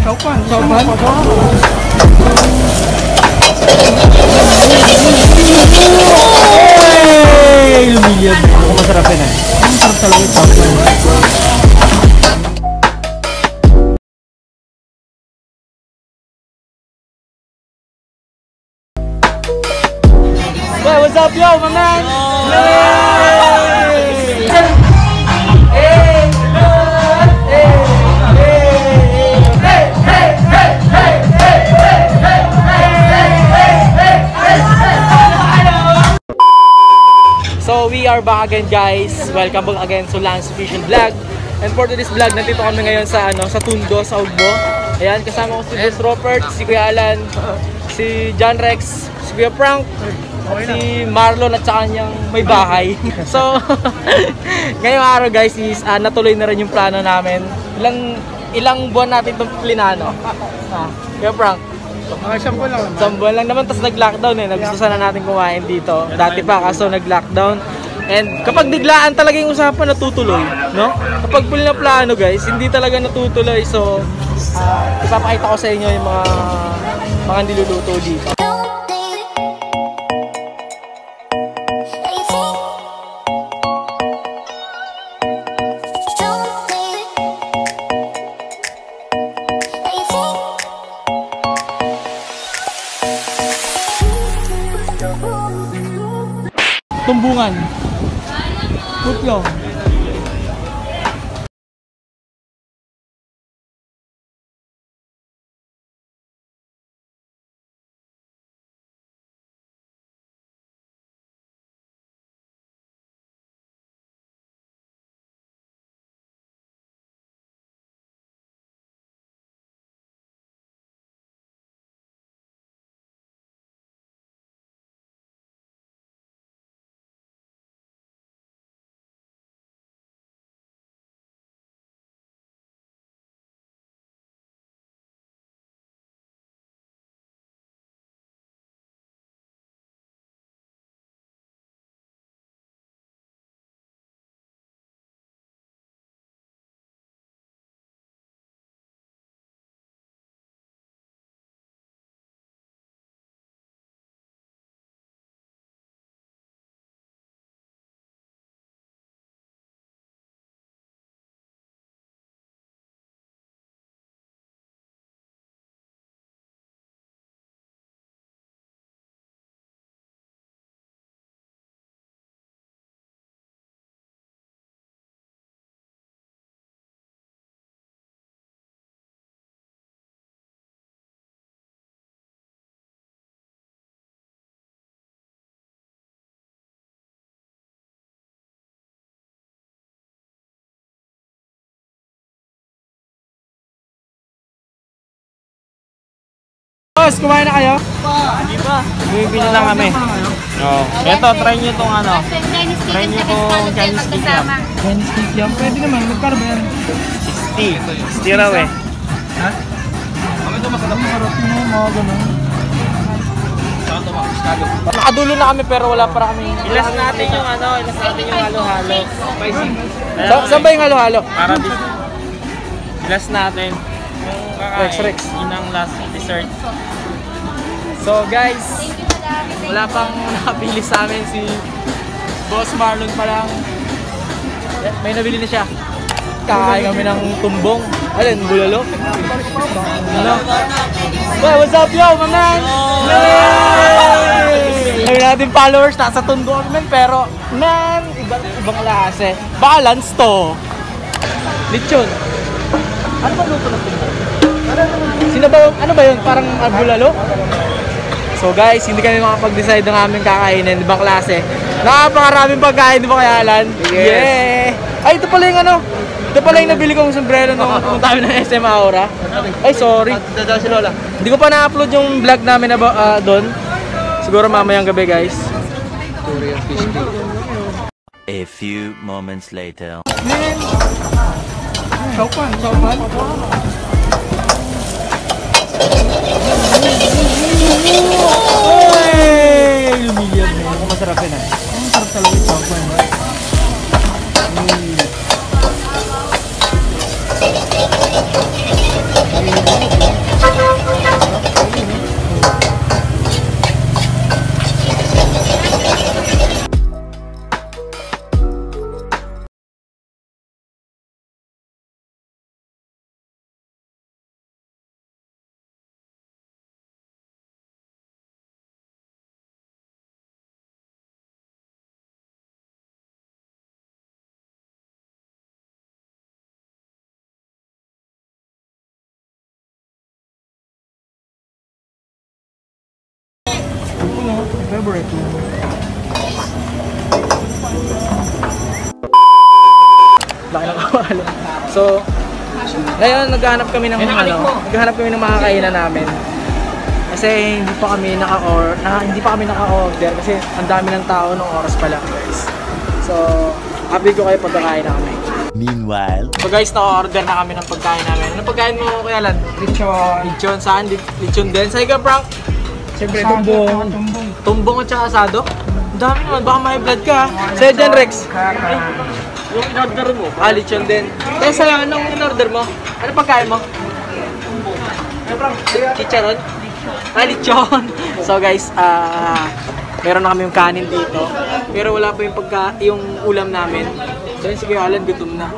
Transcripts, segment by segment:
Saupan. Saupan? Hey! Lumilyan. Ako masarap yun eh. Ang sarap talaga yung saupan. Hey, what's up yo, my man? So we are back again guys. Welcome back again to Lance Fishing Vlog. And for today's vlog, nandito kami ngayon sa sa Tundo, sa Ugbo. Ayan, kasama ko si Boss Robert, si Kuya Alan, si John Rex, si Kuya Frank, si Marlon at saka niyang may bahay. So ngayong araw guys is natuloy na rin yung plano namin. Ilang buwan natin itong plinano. Kuya Frank, isang buwan lang naman, tapos nag-lockdown eh. Nagusto sana natin kumain dito. Dati pa kaso nag-lockdown. And kapag biglaan talaga yung usapan, natutuloy, no? Kapag full na plano guys, hindi talaga natutuloy. So ipapakita ko sa inyo yung mga niluluto dito. Tumbungan. Putlong. Boss, kumain na kayo? Hindi pa. Bumibili lang kami. Oo. Ito, try nyo itong ano. Try nyo itong Chinese kikiam. Chinese kikiam? Pwede naman. Magkano ba yan? 60. 60 raw eh. Ha? Ito masarap mo, mga ganun. Nakadulo na kami pero wala pa kami. Ilas natin yung ano, ilas natin yung halo-halo. Saan ba yung halo-halo? Para dito. Ilas natin. Yung kakain. Yun ang last dessert. So guys, wala pang nakapili sa amin si Boss Marlon pa lang. May nabili na siya. Kakain kami ng tumbong. Alin, bulalo? Ano? Hey, what's up yo, my man? Ngayon natin followers, nasa Tundo kami pero man, ibang klase. Balance to. Lechon. Ano ba luto ng tumbong? Sino ba yung, ano ba yun? Parang bulalo? So guys, hindi kami makapag-decide ng aming kakainin, ibang klase. Napakaraming pagkain, di ba kaya Alan? Yes! Yeah! Ay, ito pala yung ano, ito pala yung nabili kong sombrero nung pumunta kami ng SM Aura. Ay, sorry. Dadaan si Lola. Hindi ko pa na-upload yung vlog namin na doon. Siguro mamayang gabi guys. A few moments later. Saupan, saupan. Hey! Lumilyan mo. Ako masarap yun eh. Ang sarap talaga yung saupan. mo. Favorite mo. Laki ng kawali. So, ngayon naghahanap kami ng naghahanap kami ng mga kainan namin. Kasi hindi pa kami naka-order kasi ang dami ng tao nung oras pa lang, guys. So, update ko kayo pagkakain na kami. Meanwhile, So guys, naka-order na kami ng pagkain namin. Anong pagkain mo, Kuya Alan? Lechon. Lechon, saan? Lechon din. Sa'yo ka, Frank? Siyempre, tumbong. Tumbong at saka asado? Ang dami naman, baka may blood ka. Sa'yo dyan, Rex? Yung in-order mo? Ah, lechon din. Kaya sa'yo, anong in-order mo? Anong pagkain mo? Chicharon? Ah, lechon. So guys, meron na kami yung kanin dito. Pero wala pa yung ulam namin. So yun, sige, Alan, gutom na.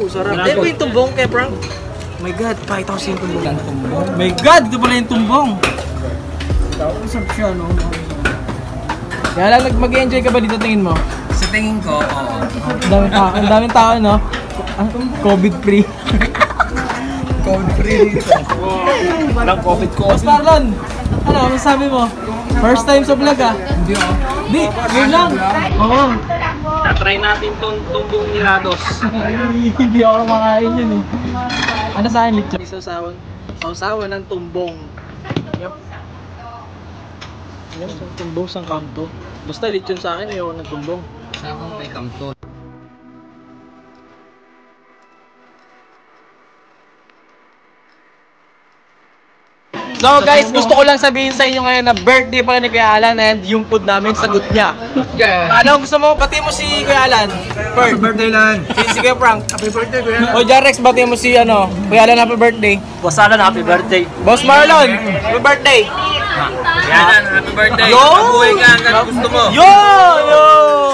Sarap. Ayun po yung tumbong kay Frank. Oh my God, 5,000 tumbong. Oh my God, ito pala yung tumbong. Sarap siya, no? Kaya lang, mag-enjoy ka ba dito, tingin mo? Sa tingin ko, oo. Ang daming tao, no? COVID-free. COVID-free dito. Walang COVID ko. Mas Marlon, ano sabi mo? First time sa vlog, ah? Hindi ako. Di, yun lang. Oo. Tatry natin tong tumbong ni Rados. Hindi ako makain yun eh. Ano sa akin, lechon? Sausawan ng tumbong. Yup. Yan, tumbong sang kanto. Basta lechon sa akin, ayoko ng tumbong. Sa akong may kamto. So guys, gusto ko lang sabihin sa inyo ngayon na birthday pala ni Kuya Alan and yung food namin sagot niya. Ano gusto mo? Bati mo si Kuya Alan. Happy birthday lang. Si Kuya Frank. Happy birthday, Kuya. O Jarex, bati mo si Kuya Alan, happy birthday. Boss Alan, happy birthday. Boss Marlon, happy birthday. Yan, happy birthday. Yo! Mabuhay ka hanggang gusto mo. Yo!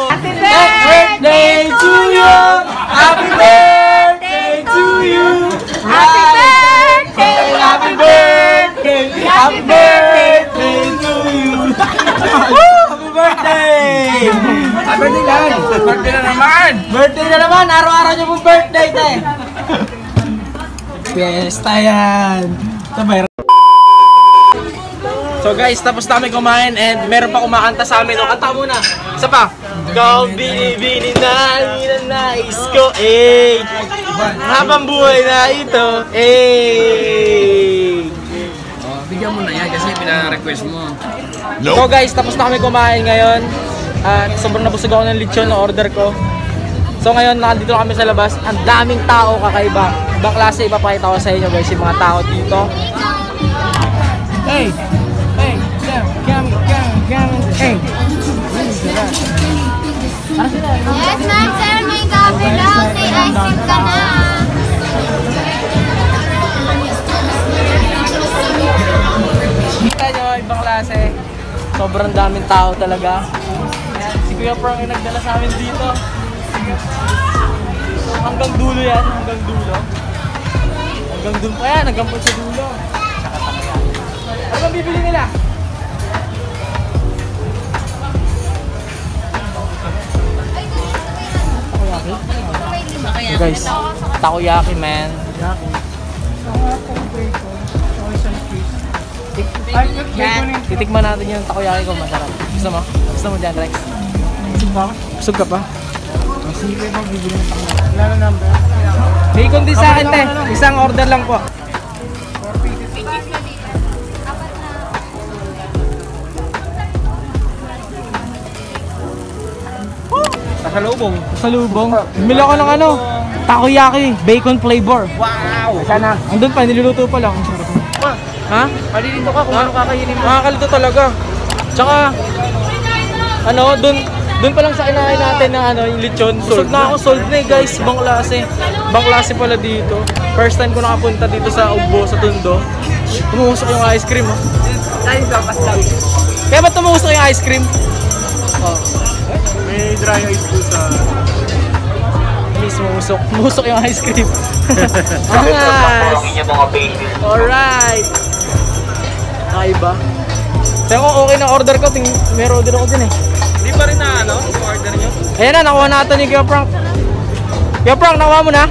Happy birthday to you! Happy birthday to you! Happy birthday! Happy birthday! Happy birthday to you! Happy birthday! Happy birthday lang! Birthday na naman! Birthday na naman! Araw-araw niyo pong birthday, te! Fiesta yan! Sabay. So guys, tapos namin kumain and meron pa kumakanta sa amin. O, kanta muna. Isa pa. Ikaw bini-bini na nais ko, eh. Habang buhay na ito, eh. Bigyan mo na yan kasi pina-request mo. So guys, tapos na kami kumain ngayon. At sobrang nabusog ako ng lechon na order ko. So ngayon, nakandito kami sa labas. Ang daming tao, kakaiba. Ibang klase, ipapakita ko sa inyo guys, yung mga tao dito. Hey! Hey! Come! Hey! Yes, ma'am, sir. May gabi lang. May ice cream ka na. Kita nyo, ibang klase. Sobrang daming tao talaga. Si Kuya Frank yung nagdala sa amin dito. So, hanggang dulo yan, hanggang dulo. Hanggang dulo pa yan, hanggang po sa dulo. Ano bang bibili nila? So guys, takoyaki man. Titikman natin yung takoyaki ko, masarap. Gusto mo? Gusto mo dyan, Rex? Busog ka pa? Sige ba, bibili ng takoyaki. Wala na number. Bacon din sa akin, te. Isang order lang po. Pasalubong. Salubong. Bumili ako ng takoyaki, bacon flavor. Wow! Sana. Andun pa, niluluto pa lang. Ha? Malilito ka kung ano kakainin mo. Nakakalito talaga. Tsaka, dun pa lang sa kinain natin na yung lechon. Busog na ako, sold na guys. Ibang klase. Ibang klase pala dito. First time ko nakapunta dito sa Ugbo, sa Tondo. Tumuusok yung ice cream, oh. Kaya ba't tumuusok yung ice cream? Oh. May dry ice po sa... Mismo musok yung ice cream. Angas! Alright! Nakaiba. Sabi ko okay na order ko, may order ako din eh. Hindi pa rin na yung order nyo? Ayan na, nakuha natin ni Kuya Frank. Kuya Frank, nakuha mo na?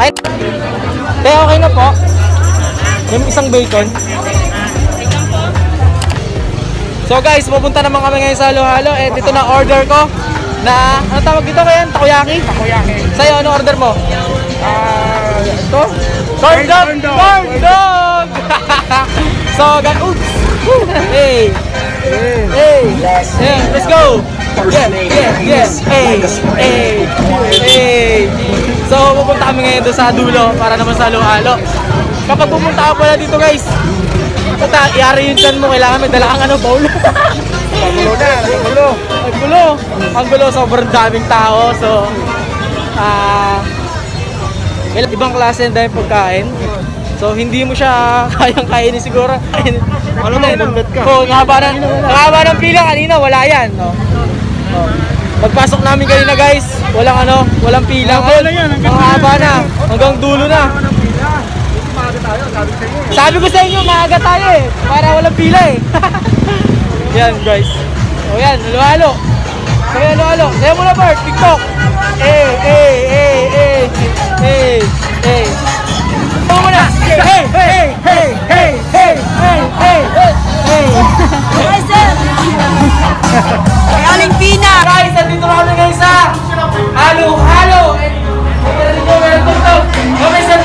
Ay, okay na po. Yung isang bacon. So guys, pupunta naman kami ngayon sa halo-halo. And ito na order ko na, ano tawag dito ngayon? Takoyaki? Takoyaki. Sa'yo, ano order mo? Ito? Corn dog! Corn dog! So guys, oops! Hey! Hey! Yeah, let's go! Yeah, yeah, yeah! Hey! Hey! Hey! So pupunta kami ngayon doon sa dulo para naman sa halo-halo. Kapag pumunta ka pala dito guys, iyari yung dyan mo, kailangan may dala kang ano, bowl. Pagulo na, pagulo. Ang gulo. Ang gulo, sobrang daming tao. So, ibang klase ang daming pagkain. So, hindi mo siya kayang kainin siguro. Ano na, inunod ka? Oo, nakaba ng pila kanina, wala yan. No? Oh. Pagpasok namin kanina guys, walang pila. Wala yan, Ang haba na, hanggang dulo na. Sabi ko sa inyo, maaga tayo eh, para walang pila eh. Yan guys. O yan, halo-halo. Sabi halo-halo. Sayo mo na Bert, TikTok. Sayo mo na. Galing Pina! Guys, nandito na kami ngayon sa halo-halo. Meron ko, meron TikTok. Kami sa...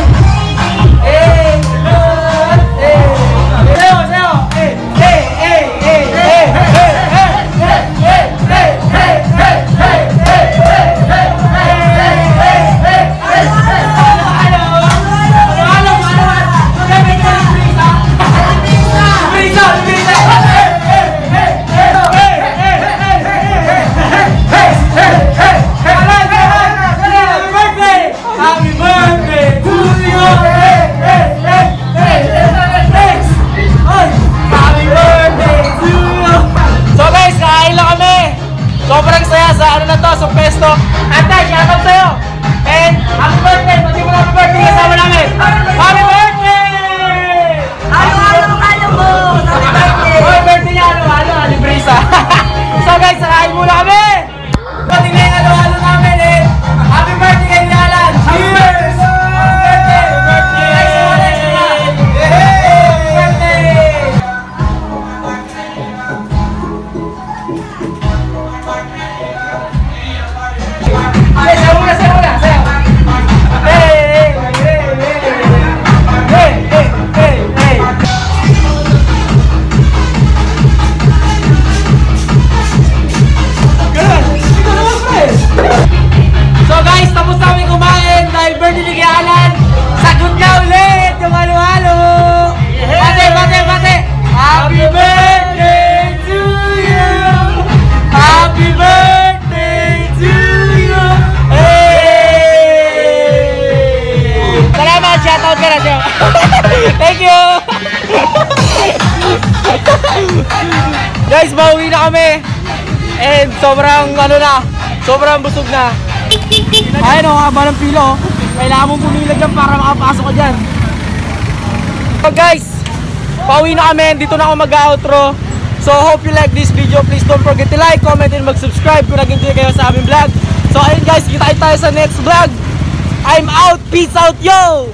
Sobrang saya sa ano na to, sa pesto. Antay, shoutout sa'yo! And happy birthday! Pati mo na happy birthday kasama namin! Happy birthday! Halo mo! Happy birthday! Happy birthday niya, halo, Brisa! So guys, sakain muna kami! Pati na yung halo namin eh! Happy birthday kay Alan! Cheers! Happy birthday! Happy birthday! So guys, tapos namin kumain dahil birthday ni Alan. Sagot na ulit yung halo-halo. Bate! Happy birthday to you! Happy birthday to you! Hey! Salamat! Shoutout ka na siya. Thank you! Guys, bawi na kami. And sobrang sobrang busog na. Ayun o, haba ng pila o. Kailangan mong pumila dyan para makapasok ka dyan. So guys, pauwi na kami. Dito na ako mag-outro. So hope you like this video. Please don't forget to like, comment, and mag-subscribe kung nag-enjoy kayo sa aming vlog. So ayun guys, kita tayo sa next vlog. I'm out. Peace out, yo!